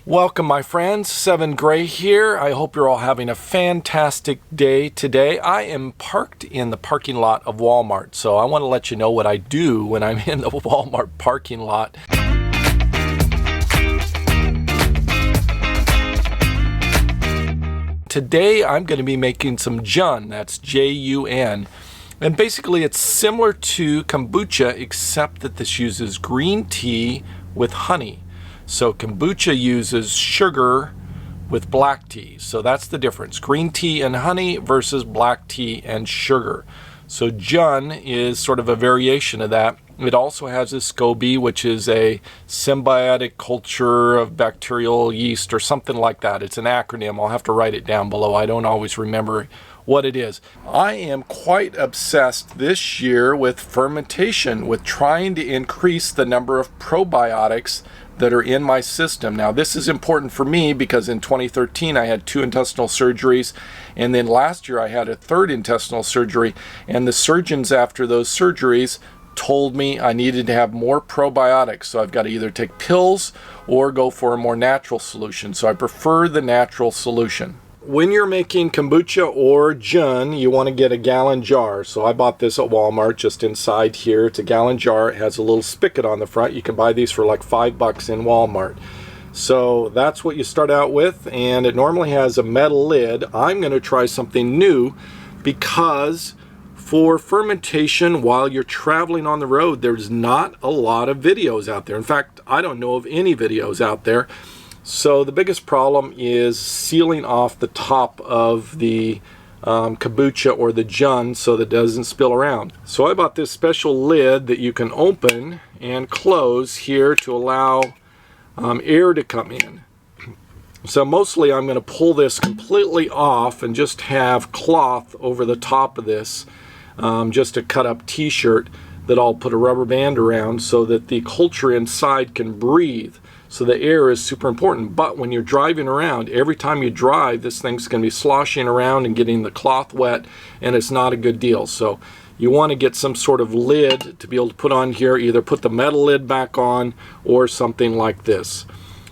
Welcome, my friends. 7 Gray here. I hope you're all having a fantastic day today. I am parked in the parking lot of Walmart, so I want to let you know what I do when I'm in the Walmart parking lot. Today I'm going to be making some Jun, that's J-U-N. And basically it's similar to kombucha, except that this uses green tea with honey. So kombucha uses sugar with black tea. So that's the difference. Green tea and honey versus black tea and sugar. So Jun is sort of a variation of that. It also has a SCOBY, which is a symbiotic culture of bacterial yeast or something like that. It's an acronym. I'll have to write it down below. I don't always remember what it is. I am quite obsessed this year with fermentation, with trying to increase the number of probiotics that are in my system. Now this is important for me because in 2013 I had 2 intestinal surgeries, and then last year I had a 3rd intestinal surgery, and the surgeons after those surgeries told me I needed to have more probiotics. So I've got to either take pills or go for a more natural solution. So I prefer the natural solution. When you're making kombucha or Jun, you want to get a gallon jar. So I bought this at Walmart just inside here. It's a gallon jar. It has a little spigot on the front. You can buy these for like $5 in Walmart. So that's what you start out with, and it normally has a metal lid. I'm going to try something new because for fermentation while you're traveling on the road, there's not a lot of videos out there. In fact, I don't know of any videos out there. So the biggest problem is sealing off the top of the kombucha or the Jun so that it doesn't spill around. So I bought this special lid that you can open and close here to allow air to come in. So mostly I'm going to pull this completely off and just have cloth over the top of this, just a cut up t-shirt that I'll put a rubber band around so that the culture inside can breathe. So the air is super important. But when you're driving around, every time you drive, this thing's going to be sloshing around and getting the cloth wet, and it's not a good deal. So you want to get some sort of lid to be able to put on here, either put the metal lid back on or something like this.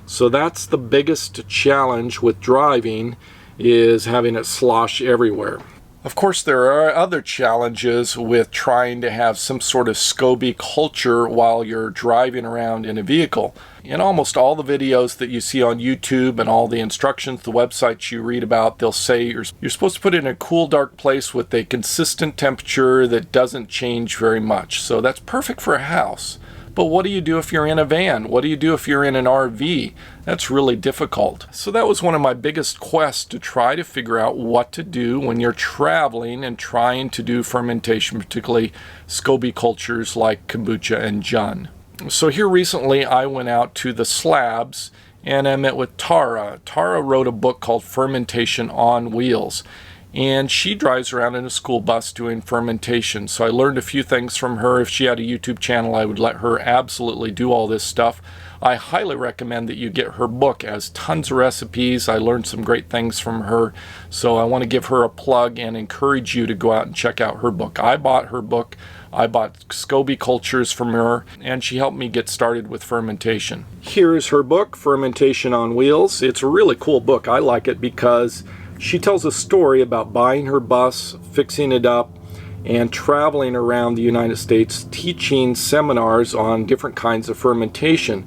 So that's the biggest challenge with driving, is having it slosh everywhere. Of course, there are other challenges with trying to have some sort of SCOBY culture while you're driving around in a vehicle. In almost all the videos that you see on YouTube and all the instructions, the websites you read about, they'll say you're supposed to put it in a cool, dark place with a consistent temperature that doesn't change very much. So that's perfect for a house. But what do you do if you're in a van? What do you do if you're in an RV? That's really difficult. So that was one of my biggest quests, to try to figure out what to do when you're traveling and trying to do fermentation, particularly SCOBY cultures like kombucha and Jun. So here recently I went out to the slabs and I met with Tara. Tara wrote a book called Fermentation on Wheels. And she drives around in a school bus doing fermentation. So I learned a few things from her. If she had a YouTube channel, I would let her absolutely do all this stuff. I highly recommend that you get her book. It has tons of recipes. I learned some great things from her. So I want to give her a plug and encourage you to go out and check out her book. I bought her book. I bought SCOBY cultures from her, and she helped me get started with fermentation. Here's her book, Fermentation on Wheels. It's a really cool book. I like it because she tells a story about buying her bus, fixing it up, and traveling around the United States teaching seminars on different kinds of fermentation.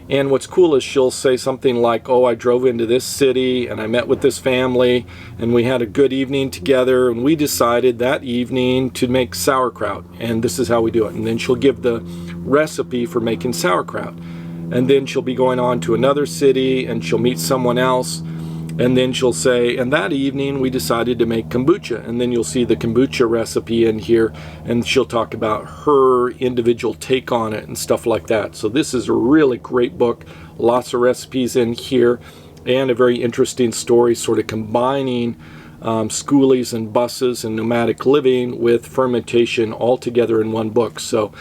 And what's cool is she'll say something like, oh, I drove into this city and I met with this family and we had a good evening together and we decided that evening to make sauerkraut, and this is how we do it. And then she'll give the recipe for making sauerkraut. And then she'll be going on to another city and she'll meet someone else. And then she'll say, and that evening we decided to make kombucha. And then you'll see the kombucha recipe in here, and she'll talk about her individual take on it and stuff like that. So this is a really great book. Lots of recipes in here, and a very interesting story, sort of combining schoolies and buses and nomadic living with fermentation all together in one book. So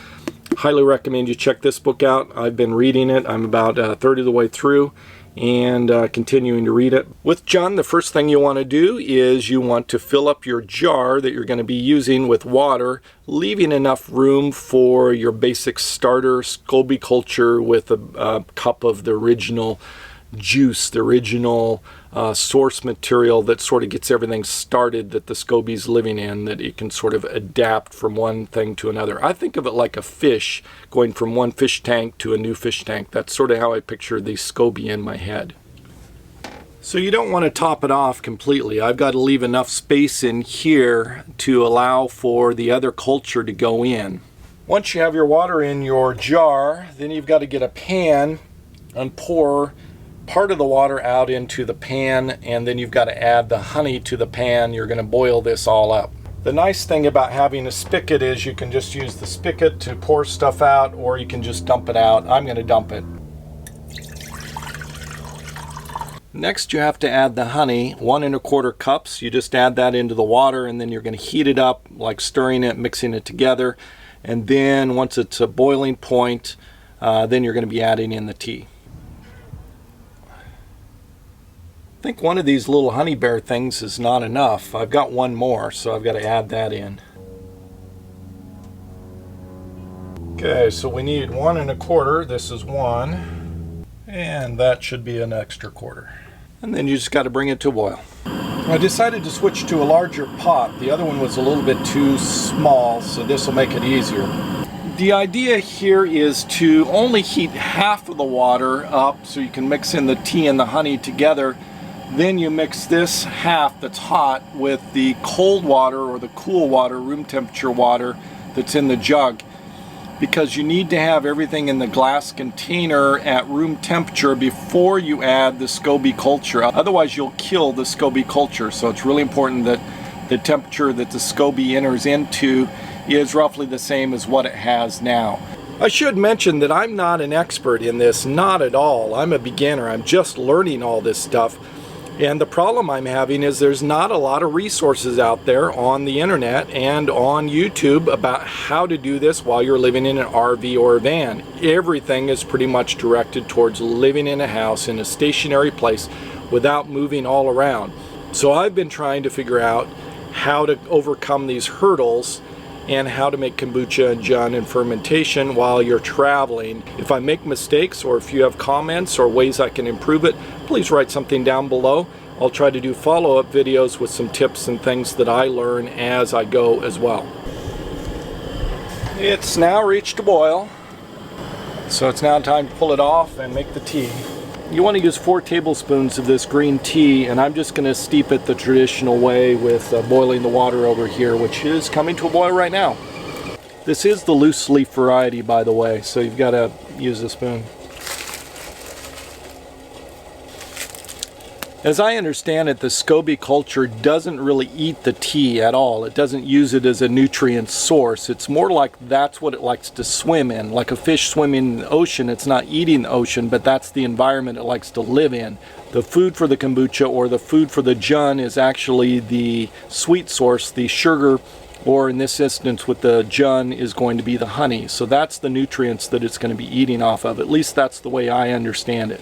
highly recommend you check this book out. I've been reading it. I'm about a third of the way through, and continuing to read it. With Jun, the first thing you want to do is you want to fill up your jar that you're going to be using with water, leaving enough room for your basic starter SCOBY culture with a cup of the original juice, the original source material that sort of gets everything started that the SCOBY's living in, that it can sort of adapt from one thing to another. I think of it like a fish going from one fish tank to a new fish tank. That's sort of how I picture the SCOBY in my head. So you don't want to top it off completely. I've got to leave enough space in here to allow for the other culture to go in. Once you have your water in your jar, then you've got to get a pan and pour part of the water out into the pan, and then you've got to add the honey to the pan. You're going to boil this all up. The nice thing about having a spigot is you can just use the spigot to pour stuff out, or you can just dump it out. I'm going to dump it. Next, you have to add the honey, 1 1/4 cups. You just add that into the water, and then you're going to heat it up, like stirring it, mixing it together. And then once it's a boiling point, then you're going to be adding in the tea. I think one of these little honey bear things is not enough. I've got one more, so I've got to add that in. Okay, so we need 1 1/4. This is 1. And that should be an extra 1/4. And then you just got to bring it to a boil. I decided to switch to a larger pot. The other one was a little bit too small, so this will make it easier. The idea here is to only heat half of the water up so you can mix in the tea and the honey together. Then you mix this half that's hot with the cold water or the cool water, room temperature water that's in the jug, because you need to have everything in the glass container at room temperature before you add the SCOBY culture. Otherwise you'll kill the SCOBY culture. So it's really important that the temperature that the SCOBY enters into is roughly the same as what it has now. I should mention that I'm not an expert in this, not at all. I'm a beginner. I'm just learning all this stuff. And the problem I'm having is there's not a lot of resources out there on the internet and on YouTube about how to do this while you're living in an RV or a van. Everything is pretty much directed towards living in a house in a stationary place without moving all around. So I've been trying to figure out how to overcome these hurdles and how to make kombucha and jun and fermentation while you're traveling. If I make mistakes, or if you have comments or ways I can improve it, please write something down below. I'll try to do follow-up videos with some tips and things that I learn as I go as well. It's now reached a boil, so it's now time to pull it off and make the tea. You want to use 4 tablespoons of this green tea, and I'm just going to steep it the traditional way with boiling the water over here, which is coming to a boil right now. This is the loose leaf variety, by the way, so you've got to use a spoon. As I understand it, the SCOBY culture doesn't really eat the tea at all. It doesn't use it as a nutrient source. It's more like that's what it likes to swim in. Like a fish swimming in the ocean, it's not eating the ocean, but that's the environment it likes to live in. The food for the kombucha or the food for the jun is actually the sweet source, the sugar, or in this instance with the jun is going to be the honey. So that's the nutrients that it's going to be eating off of. At least that's the way I understand it.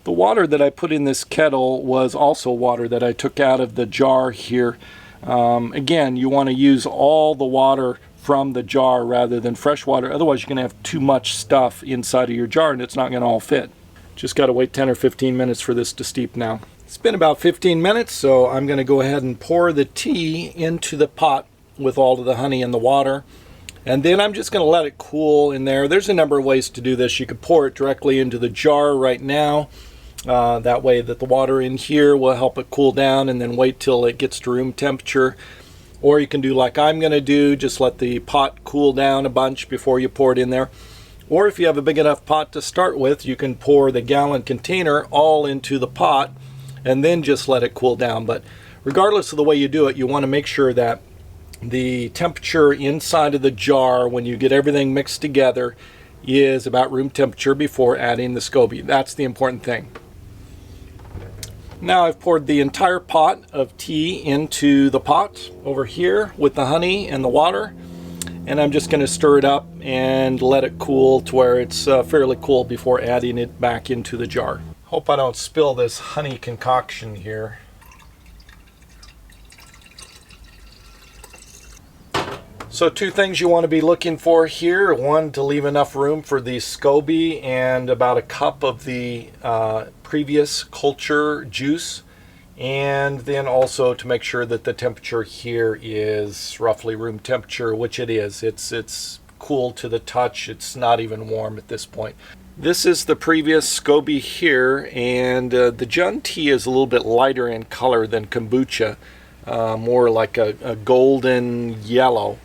The water that I put in this kettle was also water that I took out of the jar here. Again, you want to use all the water from the jar rather than fresh water. Otherwise, you're going to have too much stuff inside of your jar and it's not going to all fit. Just got to wait 10 or 15 minutes for this to steep now. It's been about 15 minutes, so I'm going to go ahead and pour the tea into the pot with all of the honey and the water. And then I'm just going to let it cool in there. There's a number of ways to do this. You could pour it directly into the jar right now. That way that the water in here will help it cool down, and then wait till it gets to room temperature. Or you can do like I'm going to do, just let the pot cool down a bunch before you pour it in there. Or if you have a big enough pot to start with, you can pour the gallon container all into the pot and then just let it cool down. But regardless of the way you do it, you want to make sure that the temperature inside of the jar when you get everything mixed together is about room temperature before adding the SCOBY. That's the important thing. Now I've poured the entire pot of tea into the pot over here with the honey and the water, and I'm just going to stir it up and let it cool to where it's fairly cool before adding it back into the jar. Hope I don't spill this honey concoction So two things you want to be looking for here. One, to leave enough room for the SCOBY and about a cup of the previous culture juice. And then also to make sure that the temperature here is roughly room temperature, which it is. It's cool to the touch. It's not even warm at this point. This is the previous SCOBY here, and the Jun tea is a little bit lighter in color than kombucha, more like a golden yellow.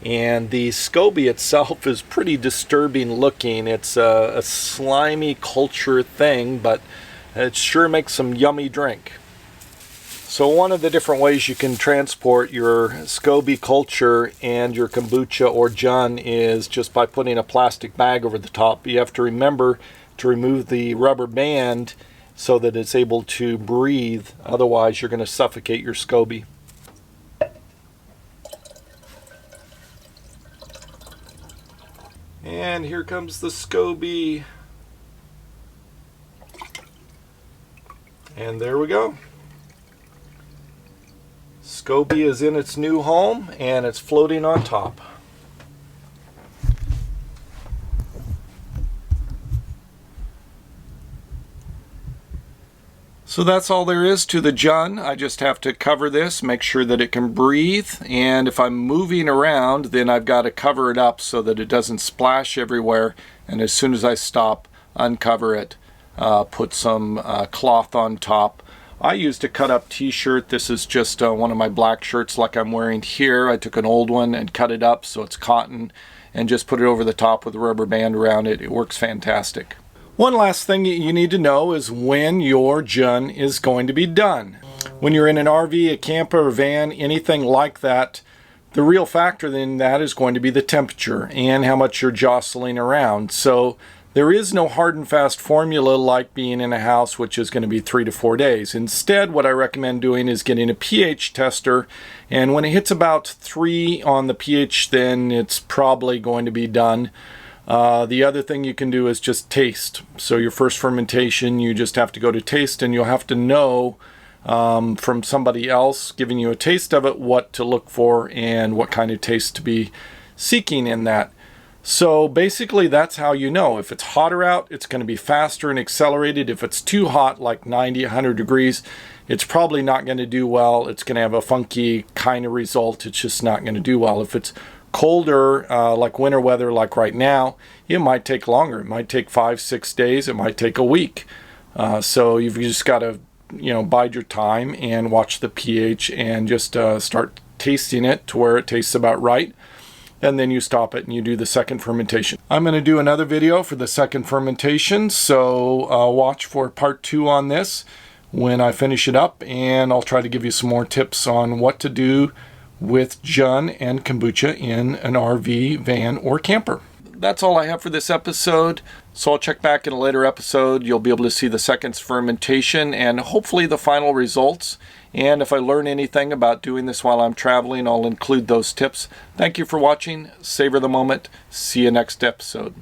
And the SCOBY itself is pretty disturbing looking. It's a slimy culture thing, but it sure makes some yummy drink. So one of the different ways you can transport your SCOBY culture and your kombucha or Jun is just by putting a plastic bag over the top. You have to remember to remove the rubber band so that it's able to breathe. Otherwise, you're going to suffocate your SCOBY. And here comes the SCOBY. And there we go. SCOBY is in its new home and it's floating on top. So that's all there is to the Jun. I just have to cover this, make sure that it can breathe, and if I'm moving around, then I've got to cover it up so that it doesn't splash everywhere, and as soon as I stop, uncover it, put some cloth on top. I used a cut up t-shirt. This is just one of my black shirts like I'm wearing here. I took an old one and cut it up so it's cotton and just put it over the top with a rubber band around it. It works fantastic. One last thing you need to know is when your Jun is going to be done. When you're in an RV, a camper, a van, anything like that, the real factor in that is going to be the temperature and how much you're jostling around. So there is no hard and fast formula like being in a house, which is going to be 3 to 4 days. Instead, what I recommend doing is getting a pH tester, and when it hits about 3 on the pH, then it's probably going to be done. The other thing you can do is just taste. So your first fermentation, you just have to go to taste, and you'll have to know from somebody else giving you a taste of it what to look for and what kind of taste to be seeking in that. So basically that's how you know. If it's hotter out, it's going to be faster and accelerated. If it's too hot, like 90, 100 degrees, it's probably not going to do well. It's going to have a funky kind of result. It's just not going to do well. If it's colder, like winter weather, like right now, it might take longer. It might take 5, 6 days. It might take a week. So you've just got to, bide your time and watch the pH and just start tasting it to where it tastes about right. And then you stop it and you do the second fermentation. I'm going to do another video for the second fermentation, so watch for part 2 on this when I finish it up, and I'll try to give you some more tips on what to do with Jun and kombucha in an RV, van, or camper. That's all I have for this episode, so I'll check back in a later episode. You'll be able to see the second fermentation and hopefully the final results. And if I learn anything about doing this while I'm traveling, I'll include those tips. Thank you for watching. Savor the moment. See you next episode.